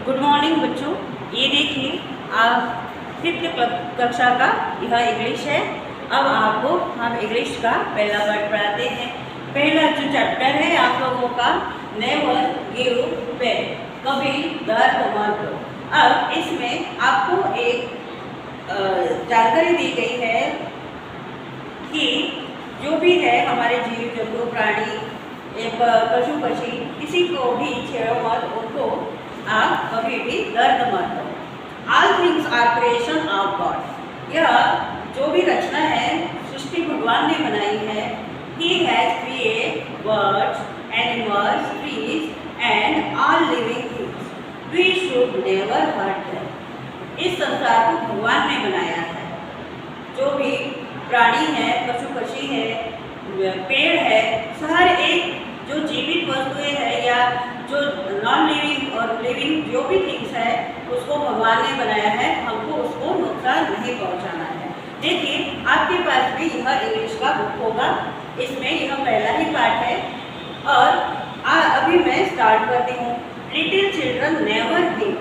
Good morning बच्चों। ये देखिए आप 5th कक्षा का यह इंग्लिश है। अब आपको हम इंग्लिश का पहला वर्ड पढ़ाते हैं। पहला जो चैप्टर है आप लोगों का नेवर गिव पेन, कभी दर्द मत दो। अब इसमें आपको एक जानकारी दी गई है कि जो भी है हमारे जीव जंतु प्राणी पशु पक्षी किसी को भी छेड़ो मत, उनको आप कभी भी दर्द मत दो। All things are creation of God. यह जो भी रचना है सृष्टि भगवान ने बनाई है। He has created birds, animals, trees and all living things. We should never hurt them. इस संसार को भगवान ने बनाया है। जो भी प्राणी है, पशु पक्षी है, पेड़ है, हर एक जो जीवित वस्तुएं है या जो नॉन लिविंग और लिविंग जो भी थिंग्स है उसको भगवान ने बनाया है। हमको उसको नुकसान नहीं पहुंचाना है। देखिए आपके पास भी यह इंग्लिश का बुक होगा। इसमें यह पहला ही पार्ट है और अभी मैं स्टार्ट करती हूँ। Little children never give.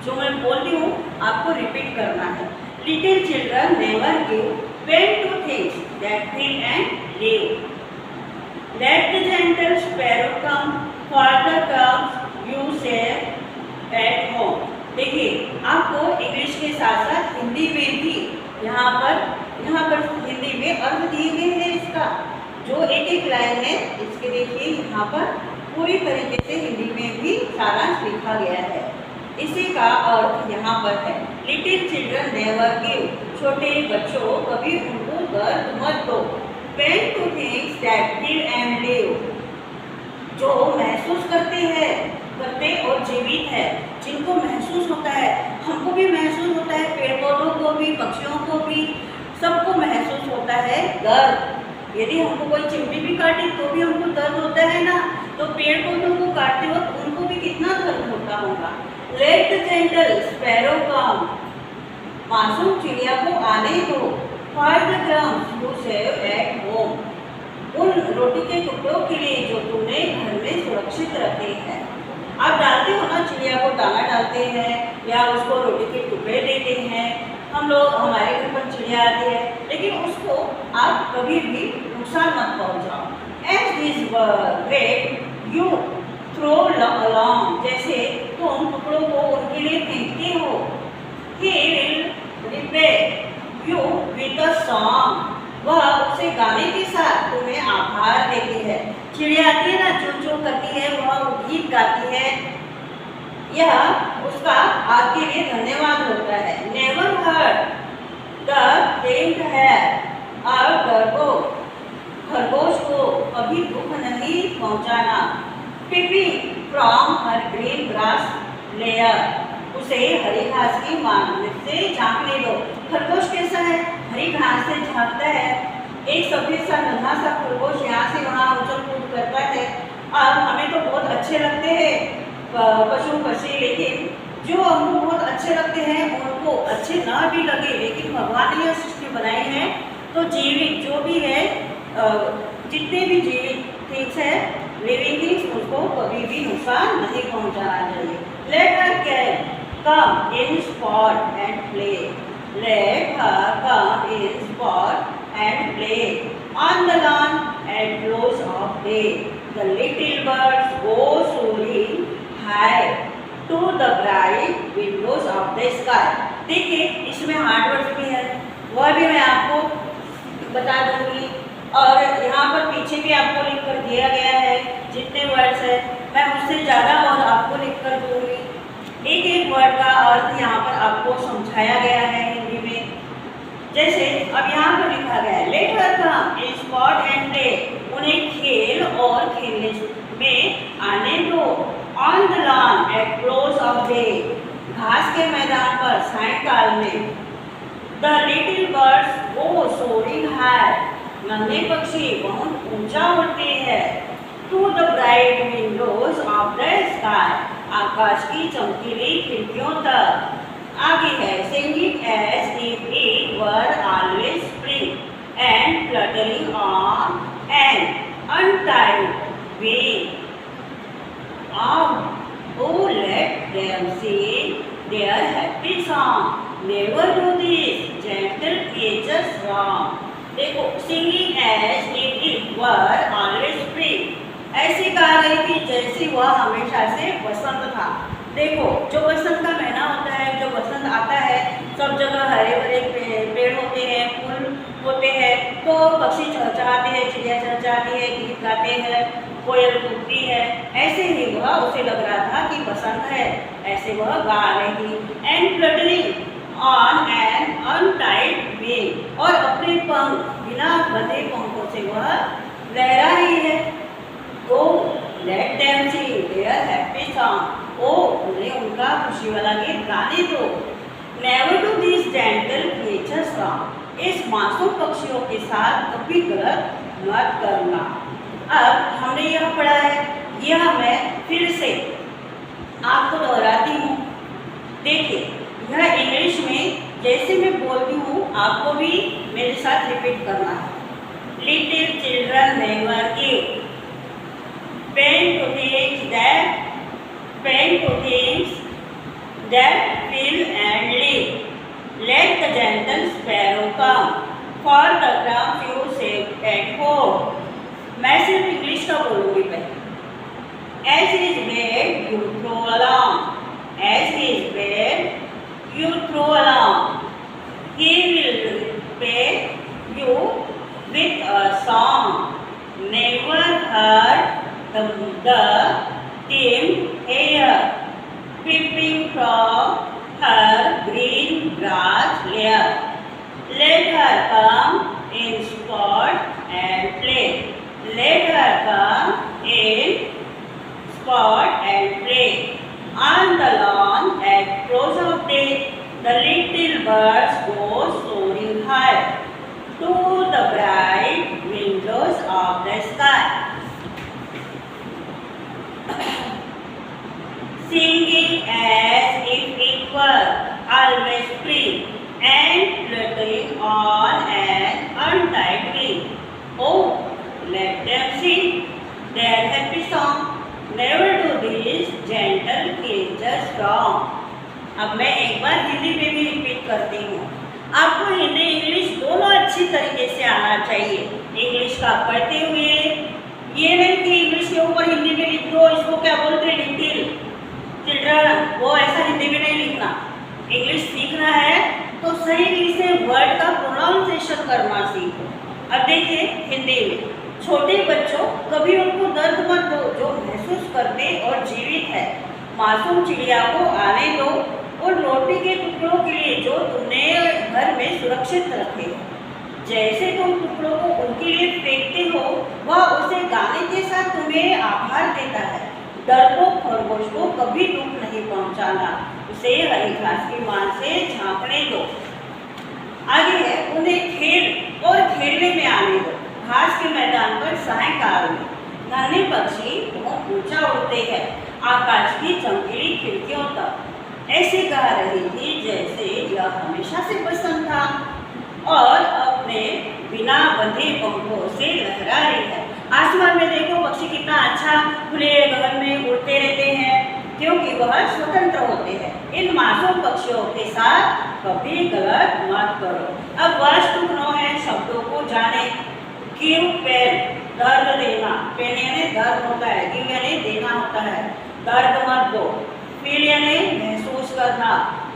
जो मैं बोलती हूँ आपको रिपीट करना है। Little children never give pain to things that feel and live. Let the gentle sparrow come for the crumbs you share at home। देखिए आपको इंग्लिश के साथ साथ हिंदी में भी यहाँ पर हिंदी में अर्थ दिए गए हैं। इसका जो एक लाइन है इसके देखिए यहाँ पर पूरी तरीके से हिंदी में भी सारांश लिखा गया है। इसी का अर्थ यहाँ पर है। Little children never give. छोटे बच्चों कभी उनको दर्द मत दो। Pain to things that feel and live. जो महसूस करते और जीवित है, जिनको महसूस होता है, हमको भी महसूस होता है, पेड़ पौधों को भी, पक्षियों को भी, सबको महसूस होता है दर्द। यदि हमको कोई चिमटी भी काटे तो भी हमको दर्द होता है ना, तो पेड़ पौधों को काटते वक्त उनको भी कितना दर्द होता होगा। लेट द जेंटल स्पैरो कम। मासूम चिड़िया को आने दो। For the crumbs you save at home। उन रोटी के टुकड़ों के लिए जो तुमने घर में सुरक्षित रखे हैं। आप डालते हो ना, चिड़िया को दाना डालते हैं या उसको रोटी के टुकड़े देते हैं। हम लोग, हमारे घर पर चिड़िया आती है, लेकिन उसको आप कभी भी नुकसान मत पहुंचाओ। As these great you throw along। जैसे तुम टुकड़ों को उनके लिए फेंकते हो। He will repay you with a song। वह उसे गाने के साथ तुम्हें आभार देती है। चिड़िया आती है ना, चू चू करती है, वह गीत गाती है, यह उसका आपके लिए धन्यवाद होता है। Never hurt the faint hare. और खरगोश को कभी दुख नहीं पहुंचाना। पिपी from her green grass lair. उसे हरी घास की मान से झांकने दो। खरगोश कैसा है? हरी घास से झांकता है। एक सफेद सा नन्हा सा खरगोश यहाँ से वहाँ उछल कूद करता है। अब हमें तो बहुत अच्छे लगते हैं पशु पक्षी, लेकिन जो हमको बहुत अच्छे लगते हैं उनको अच्छे ना भी लगे, लेकिन भगवान ने यह सृष्टि बनाई है तो जीवित जो भी है, जितने भी जीवित थिंग्स है, लिविंग थिंग्स, उसको कभी भी नुकसान नहीं पहुँचाना चाहिए। Let her can come in sport and play। Let her come in sport and play on the lawn at close of day। The little birds go soaring high to the bright windows of the sky। देखिए इसमें hard words भी है, वह भी मैं आपको बता दूंगी, और यहाँ पर पीछे भी आपको लिख कर दिया गया है जितने वर्ड्स है। मैं उससे ज़्यादा और आपको लिख कर दूंगी। एक एक वर्ड का अर्थ यहाँ पर आपको समझाया गया है हिंदी में। जैसे अब यहाँ पर लिखा गया है, let her come in sport and play. उन्हें खेल और खेलने में आने दो। On the lawn at close of day. घास के मैदान पर सायंकाल में। The little birds go soaring high. नन्हे पक्षी बहुत ऊंचा उड़ते हैं। To the bright windows of the sky. आकाश की चमकीली खिड़कियों तक। आगे है, singing as if it were always spring and fluttering on an untired wing. Oh, let them sing never do this gentle creatures wrong. देखो, singing as if it were always spring, ऐसी गा रही थी जैसे वह हमेशा से बसंत था। देखो, जो बसंत का महीना होता है, जो बसंत आता है, सब जगह हरे भरे पेड़ होते हैं, फूल होते हैं, तो पक्षी चहचहाते हैं, चिड़िया चहचहाती है, गीत गाते हैं, कोयल कूदती है। ऐसे ही वह उसे लग रहा था कि बसंत है, ऐसे वह गा रही थी। And fluttering on an untired wing, और अपने पंख, बिना बंधे पंखों से वह लहरा रही है। तो let them sing their happy song, ओ उन्हें उनका खुशी वाला गीत गाने दो। Never do this gentle creatures wrong, इस मासूम पक्षियों के साथ कभी गलत मत करना। अब हमने यह पढ़ा है, यह मैं फिर से आपको दोहराती हूँ। देखिए, यह इंग्लिश में जैसे मैं बोलती हूँ आपको भी मेरे साथ रिपीट करना है। Little children never give pain to things that fill and live. Let the gentle sparrow come for the crumbs you save at home. मैं सिर्फ इंग्लिश का बोलूँगी पहले। As his bread you throw along, as his bread you throw along, he will repay you with a song. Never hurt the dim hare peeping from her green grass lair. Let her come in sport and play. Let her come in sport and play. On the lawn at close of day, the little birds go soaring high to the bright windows of the sky. Singing as if it were always free and fluttering on an untied wing. Oh, let them sing their happy song. Never do these gentle creatures wrong. अब मैं एक बार हिंदी में भी repeat करती हूँ। आपको Hindi English दोनों अच्छी तरीके से आना चाहिए। इंग्लिश का पढ़ते हुए, ये नहीं कि इंग्लिश के ऊपर हिंदी में लिख दो, इसको क्या बोलते हैं लिटिल चिल्ड्रन, वो ऐसा हिंदी में नहीं लिखना। इंग्लिश सीखना है तो सही से वर्ड का प्रोनाउंसिएशन करना सीखो। अब देखिए हिंदी में, छोटे बच्चों कभी उनको दर्द मत दो जो महसूस करते और जीवित है। मासूम चिड़िया को आने दो उन रोटी के टुकड़ों के लिए जो तुमने घर में सुरक्षित रखे। जैसे तुम टुकड़ों को उनके लिए फेंकते हो, वह उसे गाने के साथ तुम्हें आभार देता है। डरपोक खरगोश को कभी दुख नहीं पहुंचाना, उसे हरी घास की मान से झांकने दो। आगे है, उन्हें खेल और खेलने में आने दो। घास के मैदान पर सायंकाल में नन्हे पक्षी बहुत ऊंचा उड़ते हैं आकाश की चमकीली खिड़कियों तक। ऐसे गा रही थी जैसे यह हमेशा से पसंद था और अपने बिना बंधे पंखों से लहरा रही है। आसमान में देखो पक्षी कितना अच्छा खुले गगन में उड़ते रहते हैं, क्योंकि वह स्वतंत्र होते हैं। इन मासूम पक्षियों के साथ कभी गलत मत करो। अब वर्ष टुकड़ों है, शब्दों को जाने। गिव पेन, दर्द देना, पेन यानी दर्द होता है, गिव यानी देना होता है, दर्द मत दो। फील यानी महसूस करना,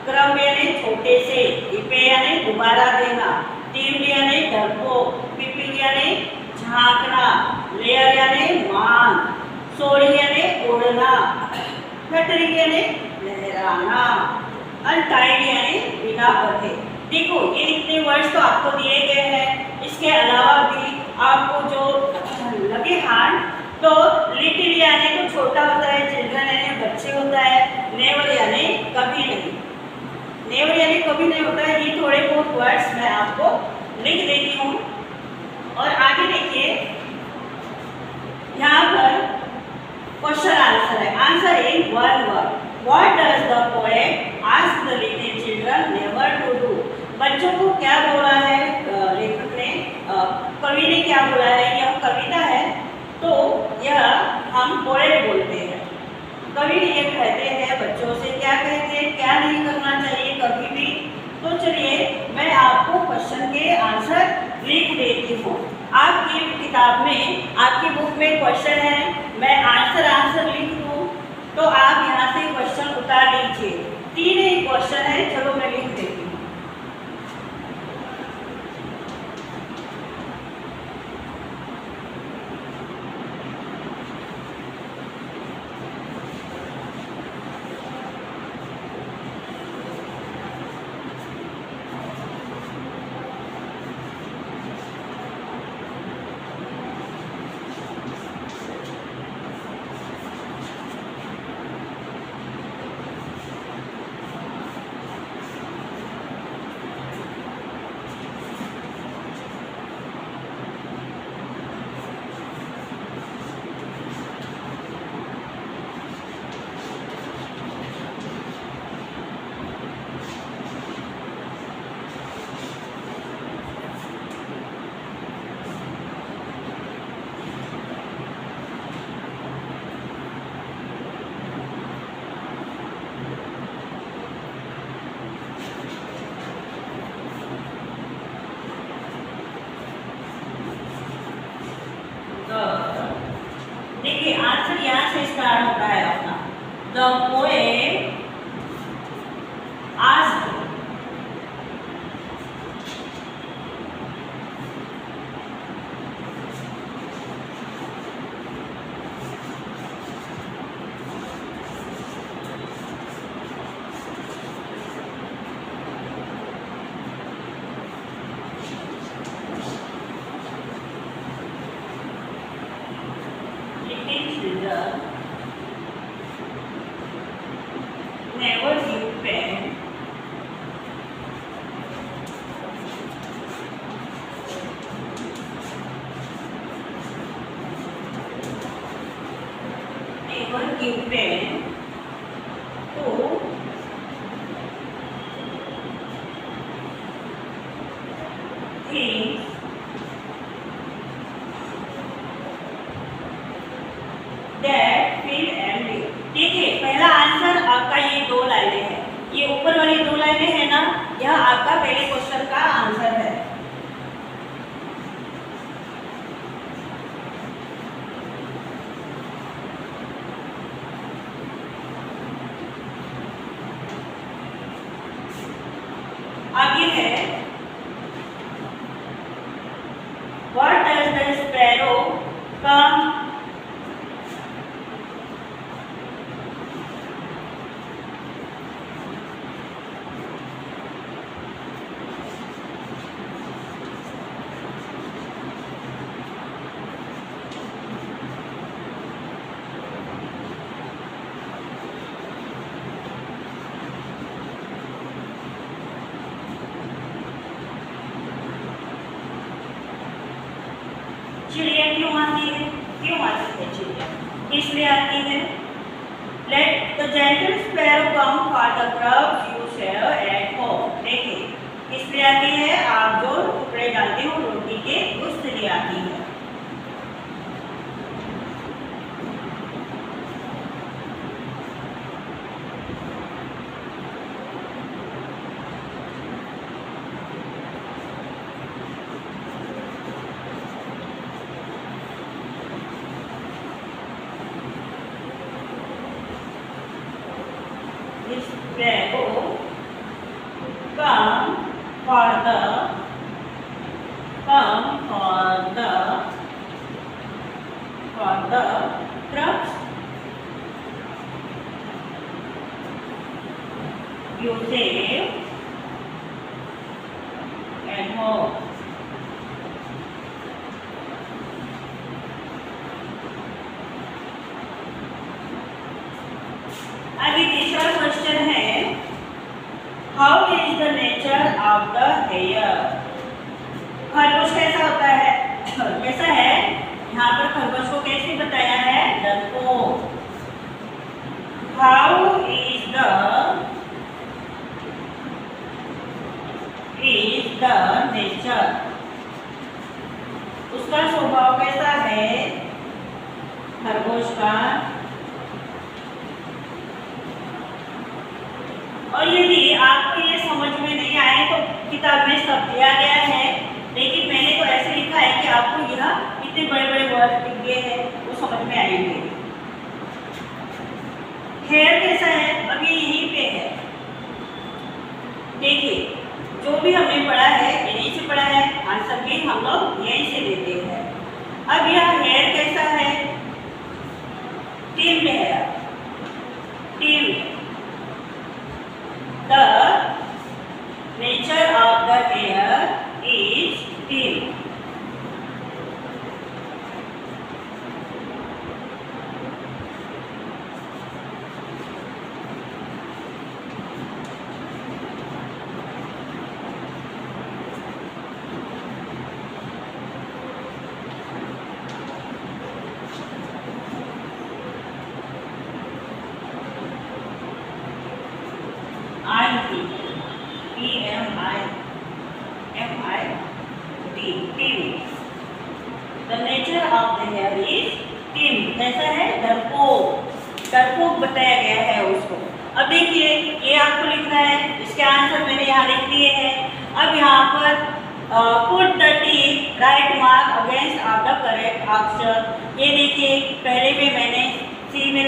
क्रम यानी छोटे से, रिपे यानी दोबारा देना, टीम यानी डरपोक, पिपिंग यानी झांकना, लेयर यानी मान, सोड़ी यानी उड़ना, फ्लटरिंग यानी लहराना, अनटाइड यानी बिना बंधे। देखो ये इतने वर्ड्स तो आपको दिए गए हैं, इसके अलावा भी आपको जो लगे हार्ड, तो लिटिल यानी तो छोटा होता है, चिल्ड्रन यानी बच्चे होता है, नेवर यानी कभी नहीं, नेवर यानी कभी नहीं होता है। ये थोड़े बहुत वर्ड्स मैं आपको लिख देती हूँ। और आगे देखिए, यहाँ पर क्वेश्चन आंसर है। Answer in one word, what does the poet ask the little children never to do. बच्चों को क्या बोला है लेखक ने, कवि ने क्या बोला है, यह कविता है तो यह हम पोएट बोलते हैं। कवि ये कहते हैं बच्चों से, क्या कहते हैं, क्या नहीं करना चाहिए कभी भी, तो किताब में आपकी बुक में क्वेश्चन है, मैं आंसर लिख दूँ तो आप यहाँ से क्वेश्चन उतार लीजिए। 3 ही क्वेश्चन है, चलो मैं लिख देती हूँ। देखिए आंसर यहाँ से स्टार्ट होता है अपना। The poem asked never give pen never give pen to things that feel and live। देखिए पहला आंसर आपका ये 2 लाइनें हैं, ये ऊपर वाली 2 लाइनें हैं ना, यह आपका पहले क्वेश्चन का आंसर है। आगे है व्हाट डज द स्पैरो कम चिड़िया क्यों आती है? क्यों आती है चिड़िया? इसलिए आती है। Let the gentle sparrow come for the crumbs you share at home. देखिए इसलिए आती है, आप जो टुकड़े डालते हो रोटी के उसके लिए आती है। Sparrow come for the crops you save at home। आगे तीसरा क्वेश्चन है how is the nature of the hare. खरगोश कैसा होता है? कैसा है? यहाँ पर खरगोश को कैसे बताया है? डरपोक। हाउ इज द नेचर, उसका स्वभाव कैसा है खरगोश का। और यदि आपको ये समझ में नहीं आए तो किताब में सब दिया गया है, लेकिन मैंने तो ऐसे लिखा है कि आपको यह जितने बड़े बड़े वर्ड लिख गए हैं वो समझ में आएंगे। हेयर कैसा है, अभी यहीं पे है। देखिए जो भी हमने पढ़ा है यहीं से पढ़ा है, आंसर भी हम लोग यहीं से देते हैं। अब यह हेयर कैसा है, timid hare, timid. The nature of the hare is timid. The nature of the hair is thin। कैसा है, डरपोक, डरपोक बताया गया है उसको। अब देखिए ये आपको लिखना है, इसके आंसर मैंने यहाँ लिख दिए हैं। अब यहाँ पर put the tick right mark against of the correct अक्षर। ये देखिए पहले में मैंने सी में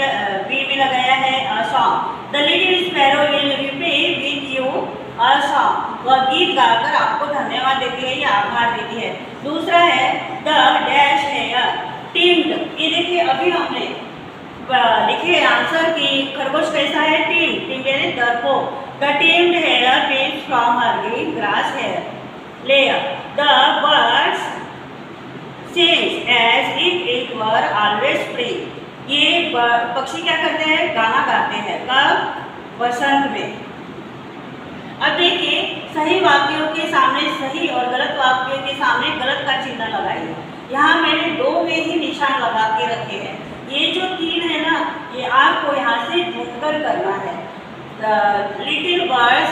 बी में लगाया है a song. The little sparrow will replay with you a song. वह गीत गाकर आपको धन्यवाद देती है या आभार देती है। दूसरा है द डैश हेयर टिम्ड। ये देखिए अभी हमने लिखे आंसर की खरगोश कैसा है, टिम्ड, टिम्ड यानी डरपोक। The timid hare peeps from her green grass hare lair. The birds sings as if it were always spring. ये पक्षी क्या करते हैं, गाना गाते हैं, कब, बसंत में। अब देखिए सही वाक्यों के सामने सही और गलत वाक्यों के सामने गलत का चिन्ह लगाइए। यहाँ मैंने दो में ही निशान लगा के रखे हैं। ये जो तीन है ना, ये आपको यहाँ से ढूंढकर करना है। Little buds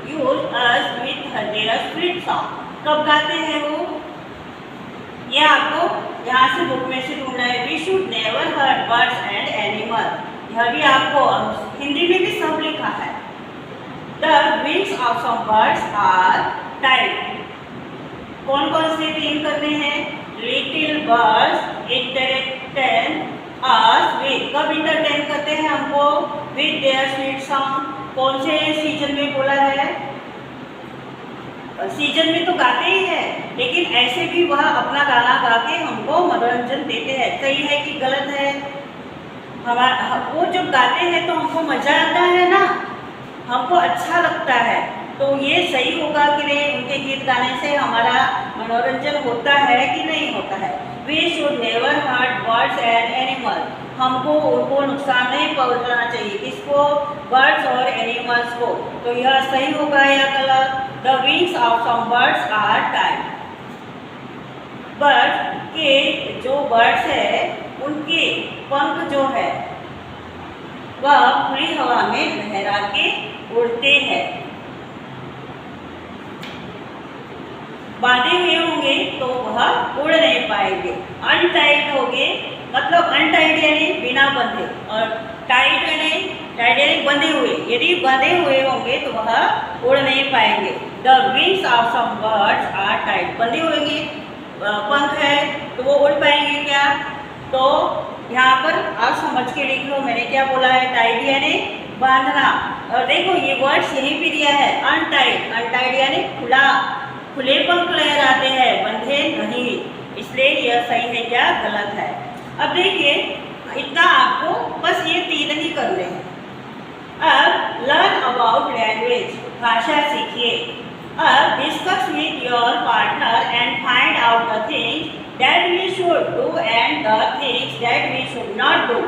used us with their sweet song. कब गाते हैं वो, ये आपको यहाँ से बुक में से ढूंढना है। We should never hurt birds and animal. यह भी आपको हिंदी में भी सब लिखा है। The wings of some birds are tight. कौन कौन से तीन करने हैं, little birds entertain us with. कब इंटरटेन करते हैं हमको, विथ देयर स्वीट सॉन्ग। कौन से सीजन में बोला है, सीजन में तो गाते ही है, लेकिन ऐसे भी वह अपना गाना गा के हमको मनोरंजन देते हैं। सही है कि गलत है, हमारा वो जब गाते हैं तो हमको मजा आता है ना, हमको अच्छा लगता है, तो ये सही होगा कि नहीं, उनके गीत गाने से हमारा मनोरंजन होता है कि नहीं होता है। We should never hurt birds and animal. हमको उनको नुकसान नहीं पहुंचाना चाहिए, किसको, बर्ड्स और एनिमल्स को। तो यह सही होगा या गलत। The wings of some birds are tight. Bird के जो बर्ड्स है उनके पंख जो है वह खुली हवा में लहरा के उड़ते हैं। बांधे हुए होंगे तो वह उड़ नहीं पाएंगे। अनटाइट होंगे, मतलब अनटाइट यानी बिना बंधे, और टाइट यानी बंधे हुए। यदि बंधे हुए होंगे तो वह उड़ नहीं पाएंगे। The wings of some birds are tight. बंधे होंगे, पंख है तो वो उड़ पाएंगे क्या, तो यहाँ पर आप समझ के लिख लो मैंने क्या बोला है, टाइट यानी बांधना। और देखो ये वर्ड्स यहीं भी दिया है, अनटाइट, अनटाइट यानी खुला, खुले पंख लहराते हैं, बंधे नहीं। इसलिए यह सही है या गलत है। अब देखिए इतना आपको बस ये तीन ही करने हैं। अब लर्न अबाउट लैंग्वेज, भाषा सीखिए। अब discuss with your partner and find out the things that we should do and the things that we should not do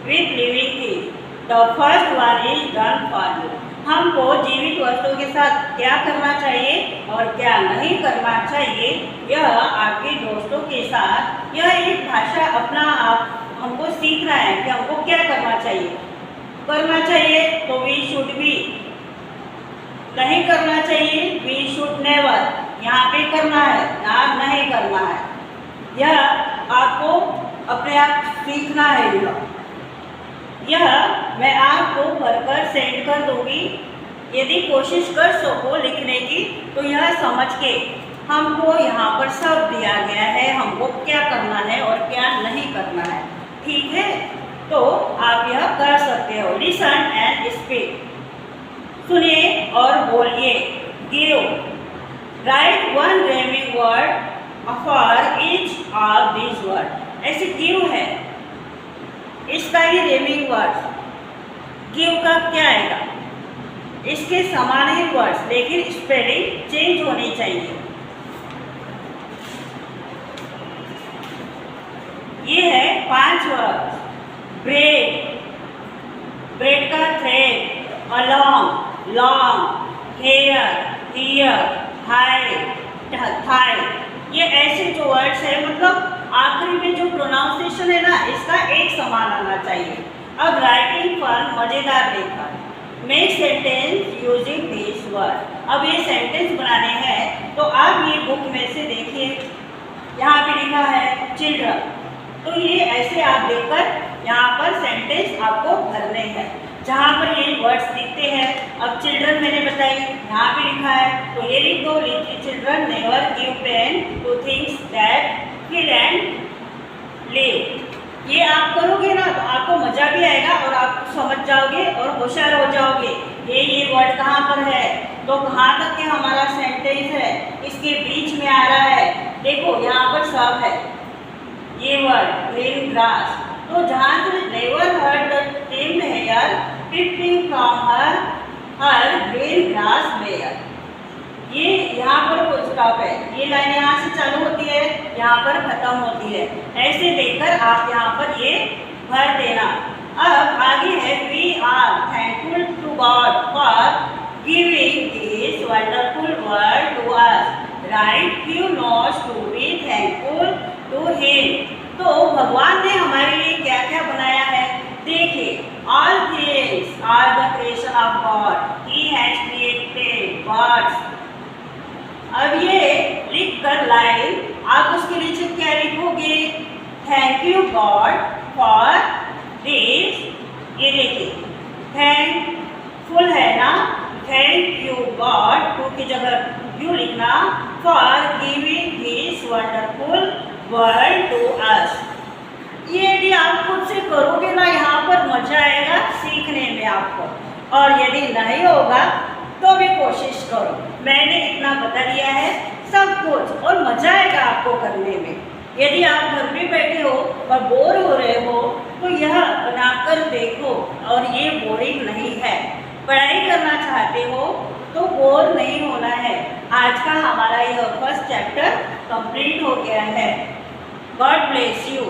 with living things. The first one is done for you. हमको जीवित वस्तुओं के साथ क्या करना चाहिए और क्या नहीं करना चाहिए, यह आपके दोस्तों के साथ, यह एक भाषा अपना आप हमको सीखना है कि हमको क्या करना चाहिए तो वी शुड बी, नहीं करना चाहिए वी शुड नेवर। यहाँ पे करना है, यहाँ नहीं करना है। यह आपको अपने आप सीखना है। यह मैं आपको भरकर सेंड कर दूंगी यदि कोशिश कर सको लिखने की तो यह समझ के हमको यहाँ पर सब दिया गया है, हमको क्या करना है और क्या नहीं करना है, ठीक है। तो आप यह कर सकते हो। लिसन एंड स्पीक, सुनिए और बोलिए। Give, right one रेमिंग word for each of this word. ऐसे गिव है, इसका ही रेमिंग वर्ड, गिव का क्या आएगा, इसके समान ही वर्ड्स लेकिन स्पेलिंग चेंज होनी चाहिए। ये है 5 वर्ड। ब्रेड, ब्रेड का thread, along, long, hair, here, high, thigh, ये ऐसे जो वर्ड्स है मतलब आखिरी में जो प्रोनाउंसिएशन है ना इसका एक समान आना चाहिए। अब राइटिंग पर मजेदार लेखन, make sentence using this word. अब ये सेंटेंस बनाने हैं तो आप ये बुक में से देखिए, यहाँ पे लिखा है चिल्ड्रन, तो ये ऐसे आप देखकर यहाँ पर सेंटेंस आपको भरने हैं जहाँ पर ये वर्ड्स दिखते हैं। अब चिल्ड्रन मैंने बताई, यहाँ पे लिखा है तो ये लिख दो, little children never give pain to things that kill and live. ये आप करोगे ना तो आपको मजा भी आएगा और आप समझ जाओगे और होशियार हो जाओगे। ये वर्ड कहाँ पर है, तो कहाँ तक के हमारा सेंटेंस है, इसके बीच में आ रहा है, देखो यहाँ पर सब है ये वर्ड ग्रीन ग्रास। तो जहाँ से never heard the trimmed hare peeping from her green grass lair, ये यहाँ पर फुल स्टॉप है, ये लाइन यहाँ से चालू होती है यहाँ पर खत्म होती है। ऐसे देखकर आप यहाँ पर ये भर देना। अब आगे है we are thankful to God for giving this wonderful world to us, right few notes to be thankful to him. तो भगवान ने हमारे लिए क्या क्या बनाया है, देखिए, all things are the creation of God, he has created birds. अब ये लिख कर लाइन आप उसके नीचे क्या लिखोगे, thank you God for this. ये देखिए थैंकफुल है ना, थैंक यू गॉड, टू की जगह यू लिखना, for giving this wonderful world to us. ये यदि आप खुद से करोगे ना यहाँ पर मजा आएगा सीखने में आपको, और यदि नहीं होगा तो भी कोशिश करो। मैंने इतना बता दिया है सब कुछ और मजा आएगा आपको करने में। यदि आप घर पे बैठे हो और बोर हो रहे हो तो यह बनाकर देखो, और ये बोरिंग नहीं है। पढ़ाई करना चाहते हो तो बोर नहीं होना है। आज का हमारा यह फर्स्ट चैप्टर कंप्लीट हो गया है। God bless you.